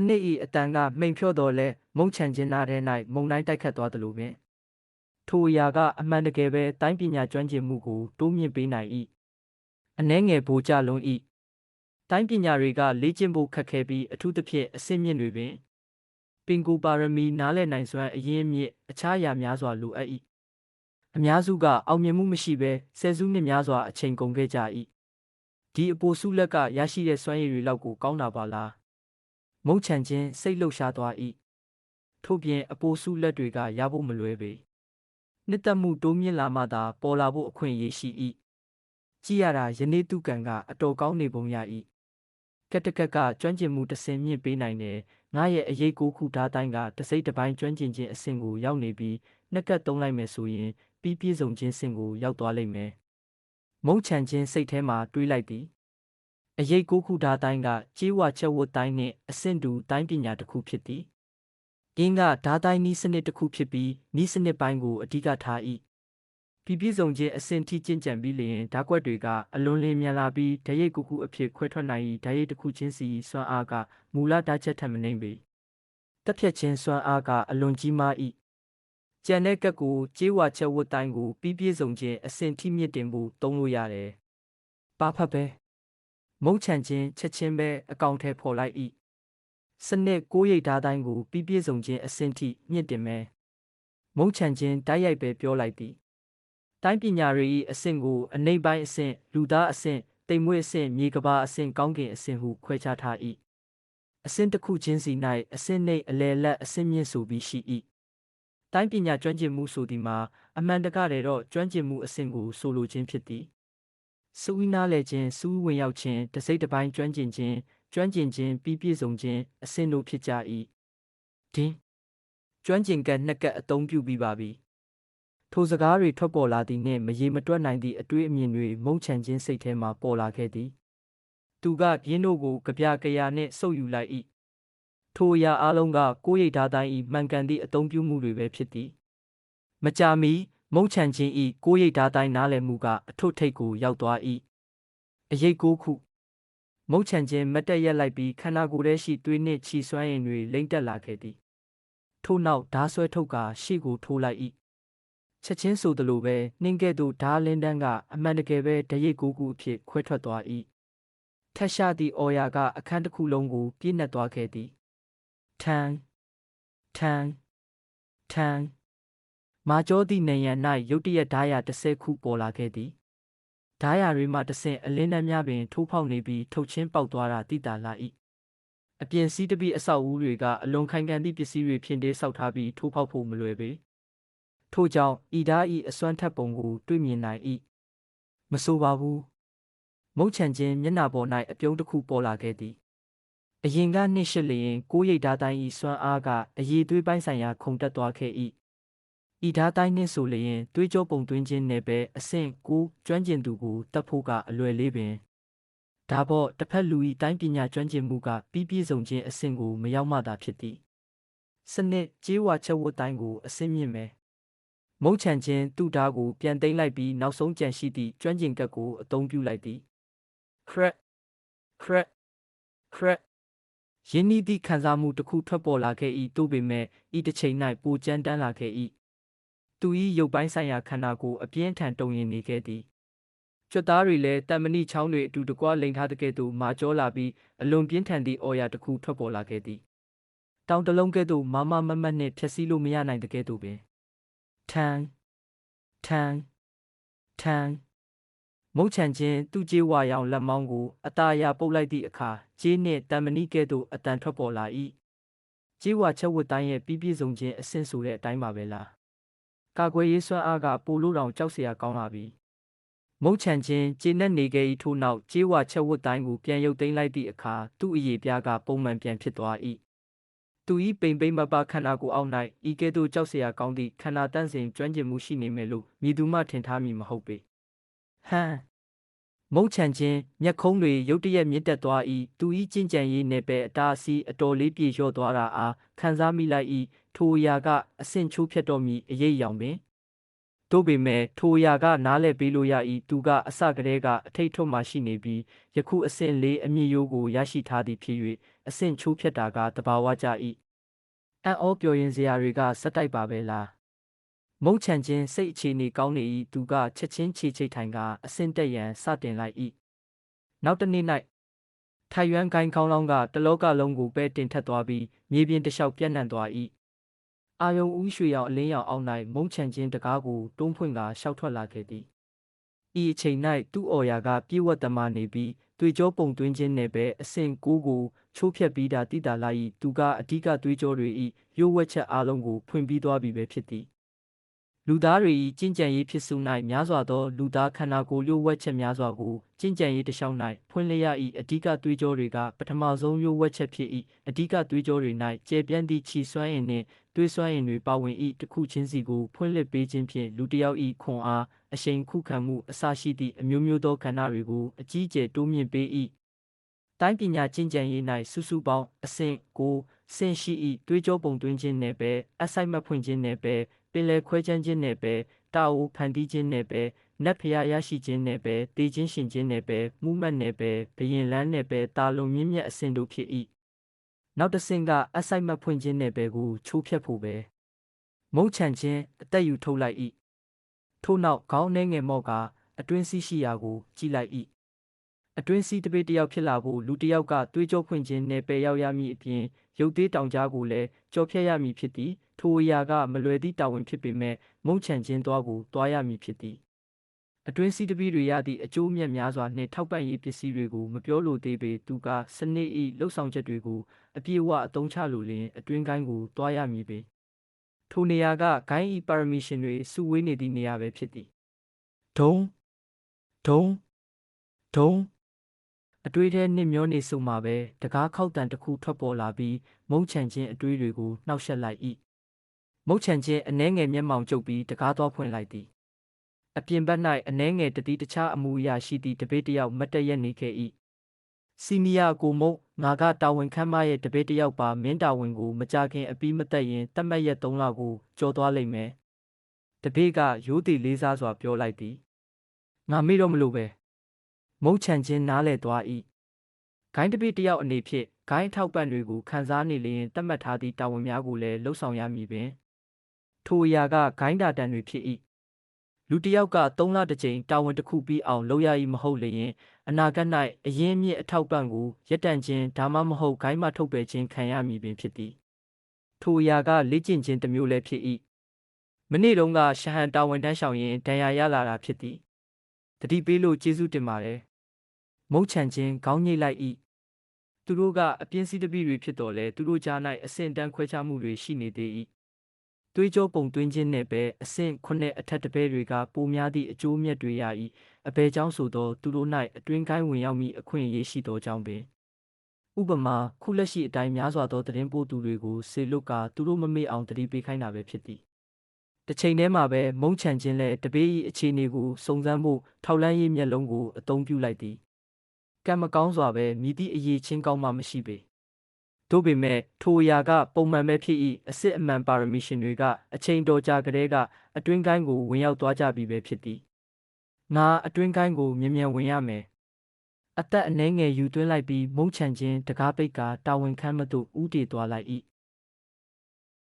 နစ်၏အတန်ကမိန်ဖြော့တော်လဲမုံချန်ခြင်းနာထဲ၌မုံတိုင်းတိုက်ခတ်သွားသလိုပင်ထိုအရာကအမှန်တကယ်ပဲတိုင်းပညာကျွမ်းကျင်မှုကိုတိုးမြင့်ပေးနိုင်၏အနှဲငယ်ဘိုးကြလုံး၏တိုင်းပညာတွေကလေ့ကျင့်ဖို့ခက်ခဲပြီးအထူးသဖြင့်အဆင့်မြင့်တွေပင်ပင်ကိုပါရမီနားလည်နိုင်စွမ်းအရင်းအမြစ်အခြားအရာများစွာလိုအပ်၏အများစုကအောင်မြင်မှုမရှိဘဲဆယ်စုနှစ်များစွာအချိန်ကုန်ခဲ့ကြ၏ဒီအပိုစုလက်ကရရှိတဲ့စွမ်းရည်တွေလောက်ကိုကောင်းတာပါလားမုံချန်ခြင်းစိတ်လှုပ်ရှားသွား၏ထို့ပြင်အပိုစုလက်တွေကရဖို့မလွယ်ပေနှစ်သက်မှုတိုးမြင့်လာမှသာပေါ်လာဖို့အခွင့်အရေးရှိ၏ကြည်ရတာယနေ့သူကံကအတော်ကောင်းနေပုံရ၏ကက်တကက်ကကျွမ်းကျင်မှုတစ်ဆင့်မြင့်ပေးနိုင်တယ်ငါရဲ့အရေးကိုခုဓာတ်တိုင်းကတစိမ့်တစ်ပိုင်းကျွမ်းကျင်ခြင်းအဆင့်ကိုရောက်နေပြီးနှက်ကက်သုံးလိုက်မယ်ဆိုရင်ပြီးပြည့်စုံခြင်းဆင့်ကိုရောက်သွားလိမ့်မယ်မုံချန်ခြင်းစိတ်ထဲမှာတွေးလိုက်သည်အရေးကိုခုဓာတ်တိုင်းကကြေးဝချက်ဝတ်တိုင်းနှင့်အဆင့်တူတိုင်းပညာတစ်ခုဖြစ်သည်အင်းကဓာတ်တိုင်းနီးစနစ်တစ်ခုဖြစ်ပြီးနီးစနစ်ပိုင်းကိုအဓိကထား၏ပြည့်စုံခြင်းအဆင့်ထိကျင့်ကြံပြီးလျင်ဓာတ်ကွက်တွေကအလွန်လင်းမြန်လာပြီးဓာတ်ရိပ်ကူအဖြစ်ခွဲထွက်နိုင်၏ဓာတ်ရိပ်တစ်ခုချင်းစီစွမ်းအားကမူလဓာတ်ချက်ထက်မနှိမ့်ပေတက်ဖြတ်ခြင်းစွမ်းအားကအလွန်ကြီးမား၏ကျန်တဲ့ကက်ကိုကြေးဝချက်ဝတ်တိုင်းကိုပြည့်စုံခြင်းအဆင့်ထိမြင့်တင်ဖို့သုံးလို့ရတယ်ပါဖတ်ပဲမုံချန်ခြင်းချက်ချင်းပဲအကောင့်ထဲပေါ်လိုက်၏စနစ်ကိုရိတ်ဓာတ်တိုင်းကိုပြည့်စုံခြင်းအဆင့်ထိမြင့်တင်မယ်မုံချန်ခြင်းတိုက်ရိုက်ပဲပြောလိုက်သည်တိုင်းပညာရေး၏အဆင့်ကိုအနိမ့်ပိုင်းအဆင့်လူသားအဆင့်တိမ်မွေ့အဆင့်မြေကဘာအဆင့်ကောင်းကင်အဆင့်ဟုခွဲခြားထား၏အဆင့်တစ်ခုချင်းစီ၌အဆင့်နှိမ့်အလယ်လက်အဆင့်မြင့်ဆိုပြီးရှိ၏တိုင်းပညာကျွမ်းကျင်မှုဆိုသည်မှာအမှန်တကယ်တော့ကျွမ်းကျင်မှုအဆင့်ကိုဆိုလိုခြင်းဖြစ်သည်စူးဝီနားလဲခြင်းစူးဝင်ရောက်ခြင်းတစိမ့်တစ်ပိုင်းကျွမ်းကျင်ခြင်းပြည့်စုံခြင်းအဆင့်တို့ဖြစ်ကြ၏ဒီကျွမ်းကျင်ကက်နှစ်ကက်အသုံးပြုပြီးပါပြီထိုစကားတွေထွက်ပေါ်လာသည်နှင့်မရေမတွက်နိုင်သည့်အတွေးအမြင်တွေမုံချန်ခြင်းစိတ်ထဲမှပေါ်လာခဲ့သည်သူကရင်းတို့ကိုကြပြကရာနှင့်ဆုပ်ယူလိုက်၏ထိုအရာအလုံးကကိုရိတ်ဓာတ်တိုင်း၏မှန်ကန်သည့်အသုံးပြုမှုတွေပဲဖြစ်သည်မကြာမီမုံချန်ခြင်း၏ကိုရိတ်ဓာတ်တိုင်းနားလည်မှုကအထွတ်ထိပ်ကိုရောက်သွား၏အရေးကိုခုမုံချန်ခြင်းမတ်တက်ရက်လိုက်ပြီးခန္ဓာကိုယ်ထဲရှိသွေးနှင့်ခြီစွမ်းရည်တွေလိမ့်တက်လာခဲ့သည်ထို့နောက်ဓာဆွဲထုတ်ကာရှေ့ကိုထိုးလိုက်၏ချက်ချင်းဆိုသလိုပဲနှင်းကဲ့သို့ဓာလင်းတန်းကအမှန်တကယ်ပဲဓာရိပ်ကိုကူအဖြစ်ခွဲထွက်သွား၏ထက်ရှာသည့်အော်ယာကအခန်းတစ်ခုလုံးကိုပြည့်နှက်သွားခဲ့သည်ထန်ထန်ထန်မာကျောသည့်နေရန်၌ရုတ်တရက်ဓာယာ30ခုပေါ်လာခဲ့သည်ဓာယာတွေမှတဆင့်အလင်းတန်းများပင်ထိုးဖောက်နေပြီးထုတ်ချင်းပေါက်သွားတာသိတာလာ၏အပြင်စီးတပိအဆောက်အဦတွေကအလွန်ခိုင်ခံသည့်ပစ္စည်းတွေဖြင့်တေးဆောက်ထားပြီးထိုးဖောက်ဖို့မလွယ်ပေထို့ကြောင့်ဤဓာ၏အစွမ်းထက်ပုံကိုတွေ့မြင်နိုင်၏မဆိုပါဘူးမုတ်ချန်ခြင်းမျက်နှာပေါ်၌အပြုံးတစ်ခုပေါ်လာခဲ့သည်အရင်ကနှိရှစ်လျင်ကိုရိတ်ဓာတိုင်း၏စွမ်းအားကအရေးသွေးပိုင်းဆိုင်ရာခုန်တက်သွားခဲ့၏ဤဓာတိုင်းနှင့်ဆိုလျင်သွေးကြောပုံသွင်းခြင်းနယ်ပယ်အဆင့်ကိုကျွမ်းကျင်သူကိုတတ်ဖို့ကအလွယ်လေးပင်ဒါပေါ့တစ်ဖက်လူ၏တိုင်းပညာကျွမ်းကျင်မှုကပြည့်စုံခြင်းအဆင့်ကိုမရောက်မှသာဖြစ်သည်စနစ်ကြေးဝါချက်ဝတ်တိုင်းကိုအဆင့်မြင့်မယ်မုံချန်ခြင်းသူ့ဓာတ်ကိုပြန်သိမ်းလိုက်ပြီးနောက်ဆုံးကြံရှိသည့်ကျွမ်းကျင်ကက်ကိုအသုံးပြုလိုက်သည်ခရက်ရင်းနှီးသည့်ခံစားမှုတစ်ခုထွက်ပေါ်လာခဲ့၏သို့ပေမဲ့ဤတစ်ချိန်၌ပိုကြမ်းတမ်းလာခဲ့၏သူ၏ရုပ်ပိုင်းဆိုင်ရာခန္ဓာကိုယ်အပြင်းထန်တုန်ရင်နေခဲ့သည်ကြွက်သားတွေလည်းတံမဏိချောင်းတွေအတူတကွလိန်ထားတဲ့ကဲ့သို့မာကျောလာပြီးအလွန်ပြင်းထန်သည့်အော်ယာတစ်ခုထွက်ပေါ်လာခဲ့သည်တောင်တလုံးကဲ့သို့မမတ်နှင့်ဖြည့်ဆည်းလို့မရနိုင်တဲ့ကဲ့သို့ပင်ထန်မုံချန်ခြင်းသူ့ကြေးဝါရောင်လက်မောင်းကိုအသားအရပုတ်လိုက်သည့်အခါကြေးနှင့်တံမဏိကဲ့သို့အတန်ထွက်ပေါ်လာ၏ကြေးဝါချက်ဝတ်တိုင်းရဲ့ပြည့်စုံခြင်းအဆင့်ဆိုတဲ့အတိုင်းပါပဲလားကာကွယ်ရေးစွမ်းအားကပိုလို့တောင်ကြောက်စရာကောင်းလာပြီမုံချန်ခြင်းကျေနပ်နေခဲ့၏ထို့နောက်ကြေးဝါချက်ဝတ်တိုင်းကိုပြန်ရုပ်သိမ်းလိုက်သည့်အခါသူ့အရေးပြားကပုံမှန်ပြန်ဖြစ်သွား၏သူ၏ပိန်ပိန်မပါခန္ဓာကိုယ်အောက်၌ဤကဲ့သို့ကြောက်စရာကောင်းသည့်ခန္ဓာတန့်စင်ကျွမ်းကျင်မှုရှိနေမယ်လို့မည်သူမှထင်ထားမည်မဟုတ်ပေဟမ်မုံချန်ခြင်းမျက်ခုံးတွေရုတ်တရက်မြင့်တက်သွား၏သူ၏ကျင့်ကြံရေးနယ်ပယ်အတားအဆီးအတော်လေးပြေလျော့သွားတာအားခံစားမိလိုက်၏ထိုအရာကအဆင့်ချိုးဖြတ်တော်မီအရေးအယောင်ပင် တို့ပေမဲ့ထိုအရာကနားလည်ပေးလို့ရ၏သူကအစကတည်းကအထိတ်ထုတ်မှရှိနေပြီးယခုအဆင့်လေးအမြင့်ရိုးကိုရရှိထားသည်ဖြစ်၍အဆင့်ချိုးဖြတ်တာကတဘာဝကျ၏အံ့ဩပျော်ရင်စရာတွေကစက်တိုက်ပါပဲလားမုံချန်ချင်းစိတ်အခြေအနေကောင်းနေ၏သူကချက်ချင်းခြေချိတ်ထိုင်ကအဆင့်တက်ရန်စတင်လိုက်၏နောက်တစ်နေ့၌ထိုင်ရွမ်းကိုင်းခေါင်းလောင်းကတလောကလုံးကိုပဲတင်ထက်သွားပြီးမြေပြင်တစ်လျှောက်ပြန့်နှံ့သွား၏အာယုံဦးရွှေရောင်အလင်းရောင်အောက်၌မုံချန်ချင်းတကားကိုတွန်းဖွင့်ကရှောက်ထွက်လာခဲ့သည်ဤအချိန်၌သူ့အော်ရာကပြေဝတ်သမားနေပြီးသွေးကြောပုံသွင်းခြင်းနဲ့ပဲအဆင့်9ကိုချိုးဖျက်ပြီးတာတိတာလာ၏သူကအဓိကသွေးကြောတွေ၏ရိုးဝက်ချက်အလုံးကိုဖွင့်ပြီးသွားပြီပဲဖြစ်သည်လူသားတွေ၏ကျင့်ကြံရေးဖြစ်စု၌များစွာသောလူသားခန္ဓာကိုယ်ရိုးဝက်ချက်များစွာကိုကျင့်ကြံရေးတစ်လျှောက်၌ဖွင့်လျက်၏အဓိကသွေးကြောတွေကပထမဆုံးရိုးဝက်ချက်ဖြစ်၏အဓိကသွေးကြောတွေ၌ကျယ်ပြန့်သည့်ခြီစွမ်းအင်နှင့်သွေးစွမ်းအင်တွေပါဝင်၏တစ်ခုချင်းစီကိုဖွင့်လှစ်ပေးခြင်းဖြင့်လူတစ်ယောက်၏ခွန်အားအရှိန်ခုခံမှုအစရှိသည့်အမျိုးမျိုးသောကဏ္ဍတွေကိုအကြီးအကျယ်တိုးမြင့်ပေး၏တိုင်းပညာကျင့်ကြံရေး၌စုစုပေါင်းအဆင့်9ဆင့်ရှိ၏သွေးကြောပုံသွင်းခြင်းနဲ့ပဲအစိုက်မဖွင့်ခြင်းနဲ့ပဲပင်လယ်ခွဲခြမ်းခြင်းနဲ့ပဲတာအိုဖန်တီးခြင်းနဲ့ပဲနတ်ဖျားရရှိခြင်းနဲ့ပဲတေးခြင်းရှင်ခြင်းနဲ့ပဲမှုမှတ်နဲ့ပဲဘယင်လန်းနဲ့ပဲတာလုံမြင့်မြတ်အဆင့်တို့ဖြစ်၏နောက်တစ်ဆင့်ကအစိုက်မဖွင့်ခြင်းနဲ့ပဲကိုချိုးဖျက်ဖို့ပဲမုံချန်ခြင်းအသက်ယူထုတ်လိုက်၏ထို့နောက်ခေါင်းနှဲငယ်မော့ကအတွင်းစီးရှိရာကိုကြည့်လိုက်၏အတွင်းစီးတပိတ်တယောက်ဖြစ်လာဖို့လူတစ်ယောက်ကသွေးကြောဖွင့်ခြင်းနဲ့ပဲရောက်ရမည်အပြင်ရုပ်သေးတောင်ကြားကိုလည်းကြော်ဖြတ်ရမည်ဖြစ်သည်ထိုအရာကမလွယ်သည့်တာဝန်ဖြစ်ပေမဲ့မုံချန်ခြင်းသွားကိုသွားရမည်ဖြစ်သည်အတွင်းစီးတပိတွေရသည့်အကျိုးအမြတ်များစွာနှင့်ထောက်ပံ့ရေးပစ္စည်းတွေကိုမပြောလိုသေးပေသူကစနစ်၏လှုပ်ဆောင်ချက်တွေကိုအပြည့်အဝအသုံးချလိုလျင်အတွင်းကိုင်းကိုသွားရမည်ပေထိုနေရာကဂိုင်း၏ပါရမီရှင်တွေစုဝေးနေသည့်နေရာပဲဖြစ်သည်ဒုံဒုံဒုံအတွေးထဲနှင့်မျောနေစုံမှာပဲတကားခောက်တန်တစ်ခုထွက်ပေါ်လာပြီးမုံချန်ချင်းအတွေးတွေကိုနှောက်ယှက်လိုက်၏မုံချန်ချင်းအနှဲငယ်မျက်မှောင်ကျုပ်ပြီးတကားသွားဖွင့်လိုက်သည်အပြင်ဘက်၌အနှဲငယ်တတိတခြားအမူအရာရှိသည့်တပည့်တစ်ယောက်မတ်တရက်နေခဲ့၏စီနီယာကိုမုံငါကတာဝန်ခမ်းမရဲ့တပည့်တစ်ယောက်ပါမင်းတာဝန်ကိုမကြခင်အပြီးမသက်ရင်တတ်မှတ်ရက်3လကိုကြော်သွားလိမ့်မယ်တပည့်ကရိုးတည်လေးစားစွာပြောလိုက်သည်ငါမေ့တော့မလို့ပဲမုံချန်ချင်းနားလဲသွား၏ဂိုင်းတပည့်တစ်ယောက်အနေဖြင့်ဂိုင်းထောက်ပံ့တွေကိုခန်းစားနေလျင်တတ်မှတ်ထားသည့်တာဝန်များကိုလည်းလှုပ်ဆောင်ရမည်ပင်ထိုအရာကဂိုင်းတာတန်တွေဖြစ်၏လူတစ်ယောက်က3လတစ်ကြိမ်တာဝန်တစ်ခုပြီးအောင်လုပ်ရ၏မဟုတ်လျင်အနာဂတ်၌အရင်းအမြစ်အထောက်ပံ့ကိုရပ်တန့်ခြင်းဒါမှမဟုတ်ဂိုင်းမှထုတ်ပယ်ခြင်းခံရမည်ပင်ဖြစ်သည်ထိုအရာကလေ့ကျင့်ခြင်းတစ်မျိုးလည်းဖြစ်၏မနေ့တုန်းကရှဟန်တာဝန်တန်းရှောင်ရင်ဒဏ်ရာရလာတာဖြစ်သည်တတိပေးလို့ကျေးဇူးတင်ပါတယ်မုံချန်ချင်းခေါင်းညိတ်လိုက်၏သူတို့ကအပြင်းစည်းတပိတွေဖြစ်တော်လဲသူတို့ကြား၌အဆင့်တန်းခွဲခြားမှုတွေရှိနေသေး၏သွေးကြောပုံသွင်းခြင်းနဲ့ပဲအဆင့်9အထက်တပည့်တွေကပိုများသည့်အကျိုးမြတ်တွေရ၏အဘယ်ကြောင့်ဆိုသောသူတို့၌အတွင်းကိုင်းဝင်ရောက်မည့်အခွင့်အရေးရှိသောကြောင့်ပင်ဥပမာခုလက်ရှိအတိုင်းများစွာသောသတင်းပို့သူတွေကိုစေလွတ်ကာသူတို့မမေ့အောင်တတိပေးခိုင်းတာပဲဖြစ်သည်တစ်ချိန်တည်းမှာပဲမုံချန်ချင်းလည်းတပည့်၏အခြေအနေကိုစုံစမ်းဖို့ထောက်လန်းရေးမျက်လုံးကိုအသုံးပြုလိုက်သည်ကံမကောင်းစွာပဲမြည်သည့်အရေးချင်းကောင်းမှမရှိပေတို့ပေမဲ့ထိုအရာကပုံမှန်ပဲဖြစ်၏အစစ်အမှန်ပါရမီရှင်တွေကအချိန်တော်ကြာကတည်းကအတွင်းကိုင်းကိုဝင်ရောက်သွားကြပြီပဲဖြစ်သည်ငါအတွင်းကိုင်းကိုမြန်မြန်ဝင်ရမယ်အသက်အနှဲငယ်ယူသွင်းလိုက်ပြီးမုံချန်ချင်းတကားပိတ်ကတာဝန်ခမ်းမသို့ဦးတည်သွားလိုက်၏